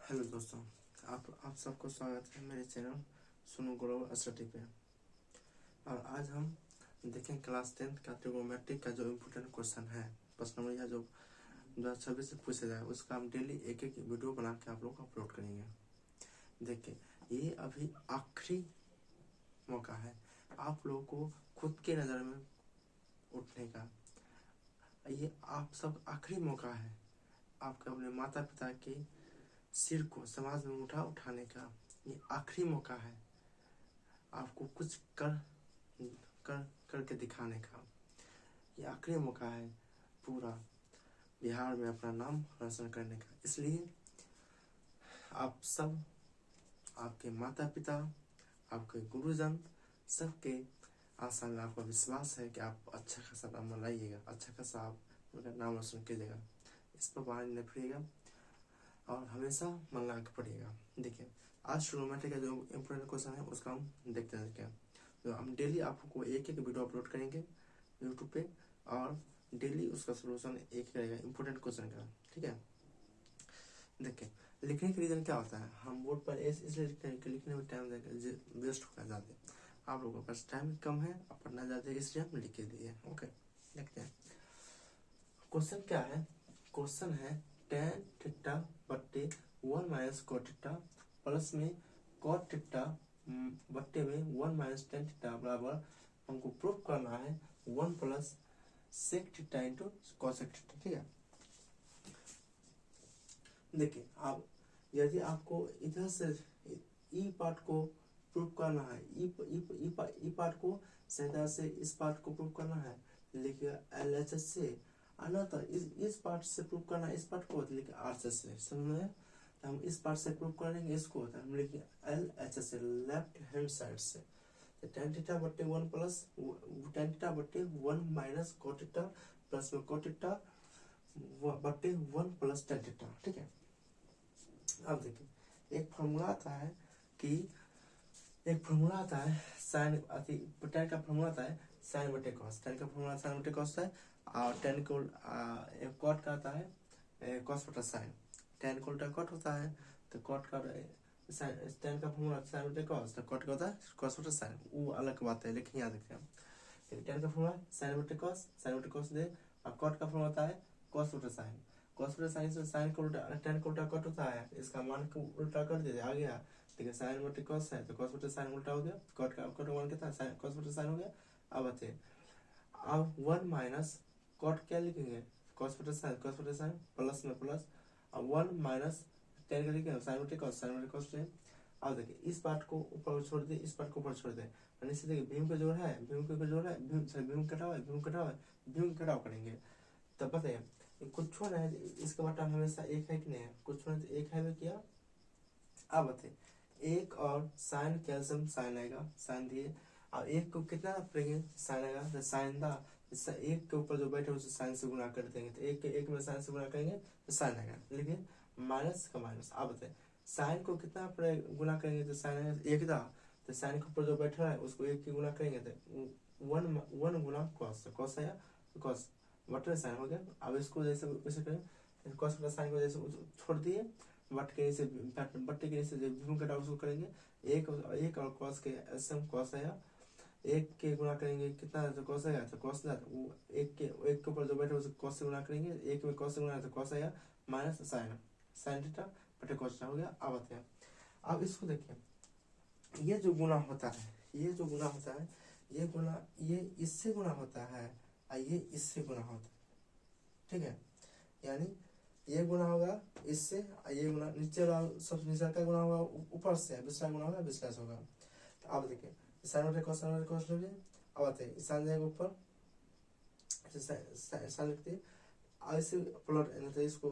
Hello दोस्तों, आप सबको स्वागत है मेरे चैनल सुनो ग्लोबल स्टडी पे। और आज हम देखें क्लास 10 का ट्रिग्नोमेट्री का जो इम्पोर्टेंट क्वेश्चन है, प्रश्न नंबर यह जो 2026 से पूछा जाए, उसका हम डेली एक एक वीडियो बना के आप लोग को अपलोड करेंगे। देखिए, ये अभी आखिरी मौका है आप लोगों को खुद के नज़र में उठने का। ये आप सब आखिरी मौका है आपके अपने माता पिता के सिर को समाज में उठाने का। ये आखिरी मौका है आपको कुछ करके दिखाने का। ये आखिरी मौका है पूरा बिहार में अपना नाम रोशन करने का। इसलिए आप सब, आपके माता पिता, आपके गुरुजन, सबके आशा में आपका विश्वास है कि आप अच्छा खासा नाम लाइएगा, अच्छा खासा आप उनका नाम रोशन कीजिएगा। इस पर बाहर नहीं फिरिएगा और हमेशा मन लगा के पढ़िएगा। देखिए, आज ट्रिग्नोमेट्री का जो इम्पोर्टेंट क्वेश्चन है उसका हम देखते हैं। क्या तो हम डेली आपको एक एक वीडियो अपलोड करेंगे यूट्यूब पे, और डेली उसका सोल्यूशन एक रहेगा इम्पोर्टेंट क्वेश्चन का। ठीक है, देखिए लिखने के रीजन क्या होता है, हम बोर्ड पर इसलिए लिखते हैं कि लिखने में टाइम वेस्ट होगा ज़्यादा। आप लोगों के पास टाइम कम है और पढ़ना ज़्यादा है, इसलिए हम लिख के दिए। ओके, देखते हैं क्वेश्चन क्या है। क्वेश्चन है tan थीटा बट्टे 1 माइनस cot थीटा प्लस में cot थीटा बट्टे में 1 माइनस tan थीटा बराबर हमको प्रूफ करना है 1 plus sec theta into cosec theta. ठीक है, देखिए आप यदि आपको इधर से ई पार्ट को प्रूफ करना है, ई पार्ट को सीधा से इस पार्ट को प्रूफ करना है, लिखिए LHS से। आना तो इस पार्ट से प्रूव करना, इस पार्ट को लिखे RHS से। समझ में? तो हम इस पार्ट से प्रूव करेंगे इसको, तो हम लिखे LHS से, लेफ्ट हैंड साइड से। तो tan थीटा बट्टे 1 प्लस tan थीटा बट्टे 1 माइनस cot थीटा प्लस में cot थीटा बट्टे 1 प्लस tan थीटा। ठीक है, अब देखिए एक फॉर्मूला आता है कि साइन tan का फॉर्मूला आता है साइन बटे कॉस। tan का फॉर्मूला साइन बटे कॉस है, और tan को कॉट का आता है कॉस बटा साइन। tan को उल्टा कॉट होता है, तो कॉट का tan का फॉर्मूला साइन बटे कॉस, तो कॉट का होता है कॉस बटा साइन। वो अलग बात है, लेकिन याद रखते हैं tan का फॉर्मूला साइन बटे कॉस दे, और कॉट का फॉर्मूला होता है कॉस बटा साइन। कॉस बटा साइन से साइन को उल्टा tan को उल्टा कॉट होता है, इसका मान को उल्टा कर दे आ गया। ठीक है, साइन बटे कॉस है तो कॉस बटे साइन उल्टा हो गया, कॉट का मान कितना है, कॉस बटे साइन हो गया। अब आते अब 1 माइनस कॉट क्या लिखेंगे, कॉस बटे साइन प्लस में प्लस, अब 1 माइनस tan का लिखेंगे साइन बटे कॉस है। अब देखिए इस पार्ट को ऊपर छोड़ दे, इस पार्ट को ऊपर छोड़ दे, नीचे देखिए भीम का जोड़ है, भीम कटाव करेंगे। तब बताइए कुछ छोड़ा है, इसका बटा हमेशा एक है कि नहीं है, कुछ छोड़ा तो एक है में किया। अब बताइए एक और साइन कैल्शियम साइन आएगा, साइन दिए, और एक को कितना रखेंगे साइन आएगा, तो साइन दा एक के ऊपर जो बैठे उसे साइन से गुणा कर देंगे, तो एक में साइन से गुणा करेंगे तो साइन आएगा। लेकिन माइनस का माइनस। अब बताइए साइन को कितना गुणा करेंगे, तो साइन आएगा एक दा, तो साइन के ऊपर जो बैठा है उसको एक की गुणा करेंगे तो 1 गुणा कॉस आया, कॉस बटे साइन हो गया। अब इसको जैसे वैसे करें, कॉस बटा साइन को जैसे छोड़ दिए, बट्टे के नीचे भीम कटाव उसको करेंगे, एक और कॉस के एसएम कॉस आया, एक के गुणा करेंगे कितना, तो कॉस आया तो कॉस ना, वो एक के ऊपर जो बैठे उसको कॉस से गुणा करेंगे, एक में कॉस से गुणा तो कॉस आया माइनस साइन थीटा बटे कॉस हो गया। अब आते हैं, अब इसको देखिए ये जो गुणा होता है, ये इससे गुणा होता है और ये इससे गुणा होता है। ठीक है, यानी ये गुणा होगा इससे, ये गुणा नीचे वाला सबसे नीचे का गुणा होगा ऊपर से, दूसरा गुणा होगा दूसरा से होगा। तो अब देखिए साइन बटे कॉस लीजिए। अब आते हैं साइन जाएगा ऊपर, साइन लिखते हैं, ऐसे पलट इसको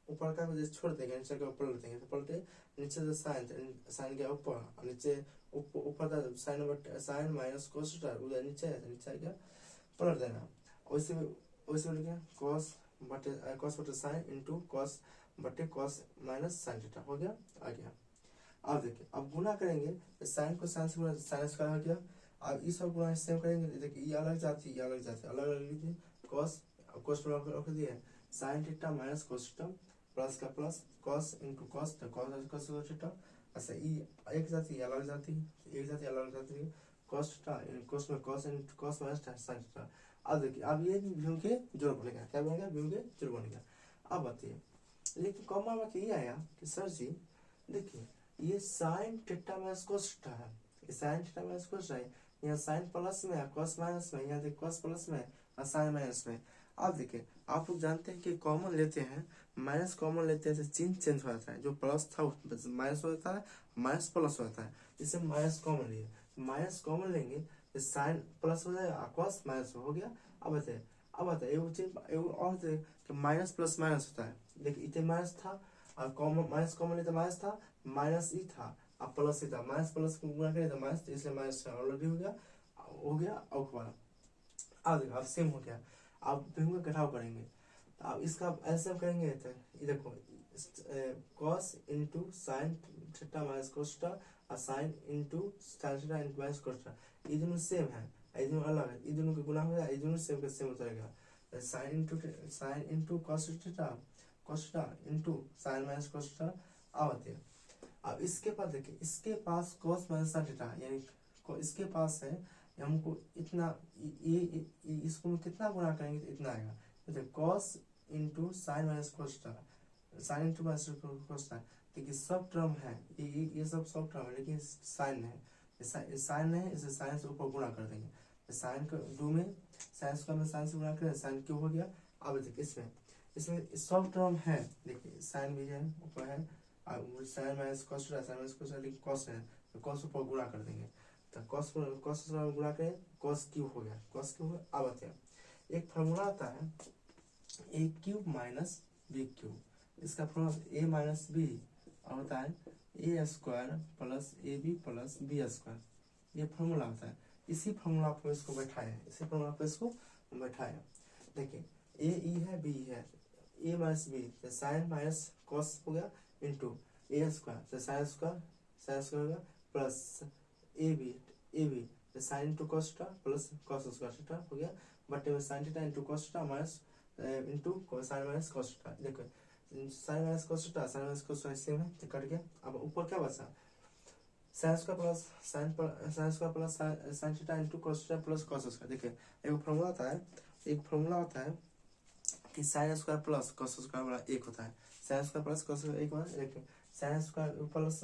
ऊपर का जैसे छोड़ देंगे, नीचे का ऊपर देंगे, तो पलटे नीचे से साइन गया ऊपर, और नीचे ऊपर साइन माइनस कॉस उधर नीचे आ गया, पलट देना। वैसे लिखे कॉस बटे साइन इंटू कॉस बटे कॉस माइनस साइन थीटा हो गया, आ गया। अब देखिए अब गुणा करेंगे, साइन को साइन से गुणा साइन स्क्वायर हो गया। अब इस सब गुणा सेम करेंगे, देखिए ये अलग जाती है, अलग अलग लिखिए, कॉस रख दिए sign theta minus cos theta plus का प्लस कॉस इंटू कॉस, तो कॉस थीटा। अच्छा एक जाती अलग जाती, एक जाती अलग जाती, कॉस थीटा कॉस में cos into cos minus sine theta. अब देखिए अब ये भीम के जोड़ बनेगा, क्या बनेगा, भीम के जोड़ बनेगा। अब बताइए, लेकिन कॉमन में ये आया कि सर जी देखिए ये sign theta minus cos theta है, ये साइन थीटा माइनस कॉस है, यहाँ साइन प्लस में है कॉस माइनस में, यहाँ देखिए कॉस प्लस में और साइन माइनस में। अब देखिए आप लोग जानते हैं कि कॉमन लेते हैं, माइनस कॉमन लेते हैं तो चिन्ह चेंज हो जाता है, जो प्लस था माइनस हो जाता है, माइनस प्लस हो जाता है, इसे माइनस कॉमन लिए, माइनस कॉमन लेंगे तो साइन प्लस हो जाएगा, कॉस माइनस हो गया। अब बताइए एगो चीज एगो और कि माइनस प्लस माइनस होता है, देखिए इतने माइनस था और कॉमन माइनस कॉमन लेते माइनस था, माइनस ही था अब प्लस ही था, माइनस प्लस को गुणा करें तो माइनस, इसलिए माइनस ऑलरेडी हो गया और अब देखो अब सेम हो गया। अब भीम का घटाव करेंगे तो अब इसका ऐसे करेंगे तो ये देखो cos into sine theta minus cos theta और sine into sine theta into minus cos theta, ये दोनों सेम है, ये दोनों अलग है, ये दोनों का गुणा हो जाएगा, ये दोनों सेम का सेम उतरेगा। Sign into cos theta into sine minus cos theta. अब आते हैं अब इसके पास देखिए, इसके पास कॉस माइनस साइन थीटा यानी इसके पास है, हमको इतना ये इसको कितना गुणा करेंगे तो इतना आएगा, तो cos into sine minus cos theta, sine into minus cos theta, देखिए सब टर्म है, ये सब टर्म है, लेकिन साइन है, साइन है, इसे साइन से ऊपर गुणा कर देंगे, साइन को दो में साइन स्क्वायर में साइन से गुणा करें, साइन क्यों हो गया। अब देखिए इसमें सब टर्म है, देखिए साइन भी है ऊपर है, sine minus cos theta, sine minus cos theta cos है, तो कॉस ऊपर गुणा कर देंगे, तो कॉस गुणा करें कॉस क्यूब हो गया, कॉस क्यूब हो गया। अब आते हैं एक फार्मूला आता है a cube minus b cube, इसका फार्मूला ए माइनस बी होता है a square plus a b plus b square, ये फार्मूला होता है। इसी फार्मूला पर इसको बैठाया, इसी फार्मूला पर इसको बैठाया। देखिए ए ई है बी है, ए माइनस बी तो साइन माइनस कॉस हो गया इंटू ए स्क्वायर तो साइन स्क्वायर हो गया प्लस ए बी तो sine into cos theta plus cos square theta हो गया, बटे में sine theta into cos theta minus into sine minus cos theta. देखो sine minus cos theta sine minus cos theta same है तो cut गया। अब ऊपर क्या बचा, sine square plus sign theta into cos theta plus cos square. देखिए एक फार्मूला होता है कि sine square plus cos square बराबर 1 होता है, sine square plus cos square 1 होता है। देखिए sine square plus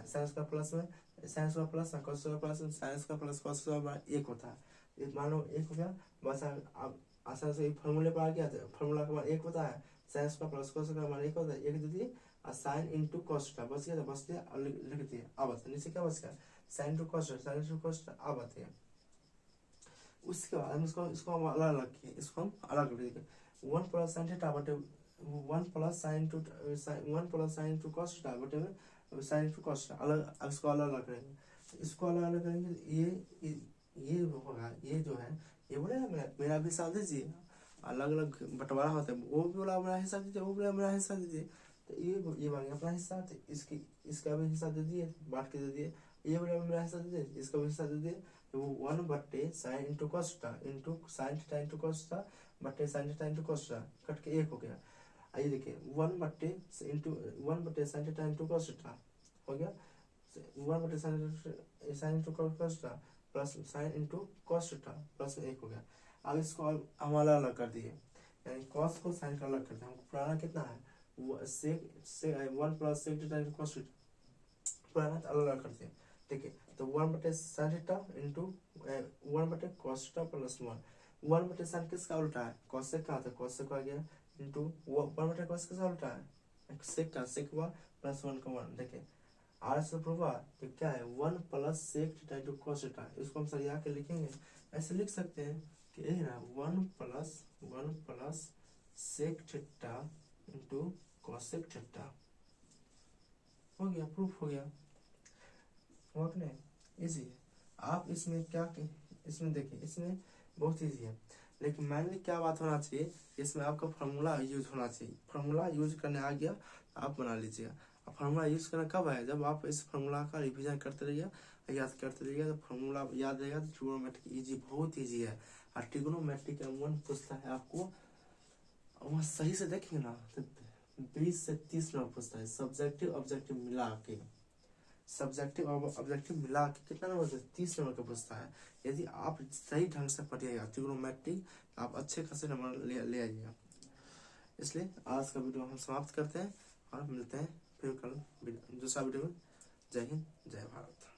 sine square plus में sine square plus cos square plus sine square plus cos square बराबर 1 होता है, मान लो 1 हो गया। बस अब आसान से फार्मूले पर आ गया, तो फार्मूला के बाद 1 होता है, sine square plus cos square बराबर 1 होता है, 1 दे दिए और साइन इंटू कॉस थीटा बच गया, तो बच गया और लिख दिए। अब नीचे क्या बच गया, sign into cos theta sign into cos theta. अब आते हैं उसके बाद हम इसको हम अलग अलग किए, इसको हम अलग लिखेंगे 1 प्लस साइन थीटा बटे 1 plus sine into cos theta बटे में साइन इंटू कॉस थीटा, अलग इसको अलग अलग करेंगे, इसको अलग अलग करेंगे। ये होगा, ये जो है ये बोले ना मेरा भी हिसाब दीजिए, अलग अलग बंटवारा होता है, वो भी बोला मेरा हिस्सा दीजिए, वो बोला मेरा हिस्सा दीजिए, तो ये बन गया अपना हिस्सा, तो इसका भी हिस्सा दे दिए, बांट के दे दिए, ये बोला मेरा हिस्सा दे दिए, इसका भी हिस्सा दे दिए, तो वो 1 बट्टे sine into cos theta into sine theta into cos theta बट्टे sine theta into cos theta cut के 1 हो गया। आइए देखिए 1 बट्टे sine theta into cos theta हो गया, 1 बट्टे sine into cos theta plus sine into cos theta plus 1 हो गया। अब इसको हम अलग अलग कर दिए, यानी कॉस को साइन का अलग कर दिया, हमको पुराना कितना है 1 plus sec theta into cos theta, पुराना अलग अलग कर दिया। देखिए तो 1 बटे साइन थीटा इंटू 1 बटे कॉस थीटा प्लस 1 बटे साइन किसका उल्टा है, कॉस सेक का, तो कॉस सेक आ गया इंटू 1 बटे कॉस किसका उल्टा है, सेक का, सेक हुआ प्लस 1 का 1। देखिए आर से प्रूव हुआ तो क्या है 1 plus sec theta into cos theta, इसको हम सरिया के लिखेंगे, ऐसे लिख सकते हैं कि ये ना 1 plus sec theta into cos sec theta हो गया, प्रूफ हो गया, हुआ कि नहीं, इजी है। आप इसमें क्या इसमें देखिए इसमें बहुत इजी है, लेकिन मैंने क्या बात होना चाहिए, इसमें आपका फार्मूला यूज होना चाहिए, फार्मूला यूज करने आ गया आप बना लीजिएगा। अब फार्मूला यूज करना कब है, जब आप इस फार्मूला का रिवीजन करते रहिए, याद करते रहिए, तो फार्मूला याद रहेगा, तो ट्रिग्नोमेट्रिक इजी बहुत इजी है। और ट्रिग्नोमेट्रिक का 1 पूछता है आपको, वहाँ सही से देखेंगे ना तो 20 से 30 नंबर पूछता है, सब्जेक्टिव ऑब्जेक्टिव मिला के, सब्जेक्टिव और ऑब्जेक्टिव मिला के कितना नंबर से 30 नंबर का पूछता है। यदि आप सही ढंग से पढ़िएगा ट्रिग्नोमेट्री, आप अच्छे खासे नंबर ले आइएगा। इसलिए आज का वीडियो हम समाप्त करते हैं और मिलते हैं फिर कल दूसरा वीडियो में। जय हिंद, जय भारत।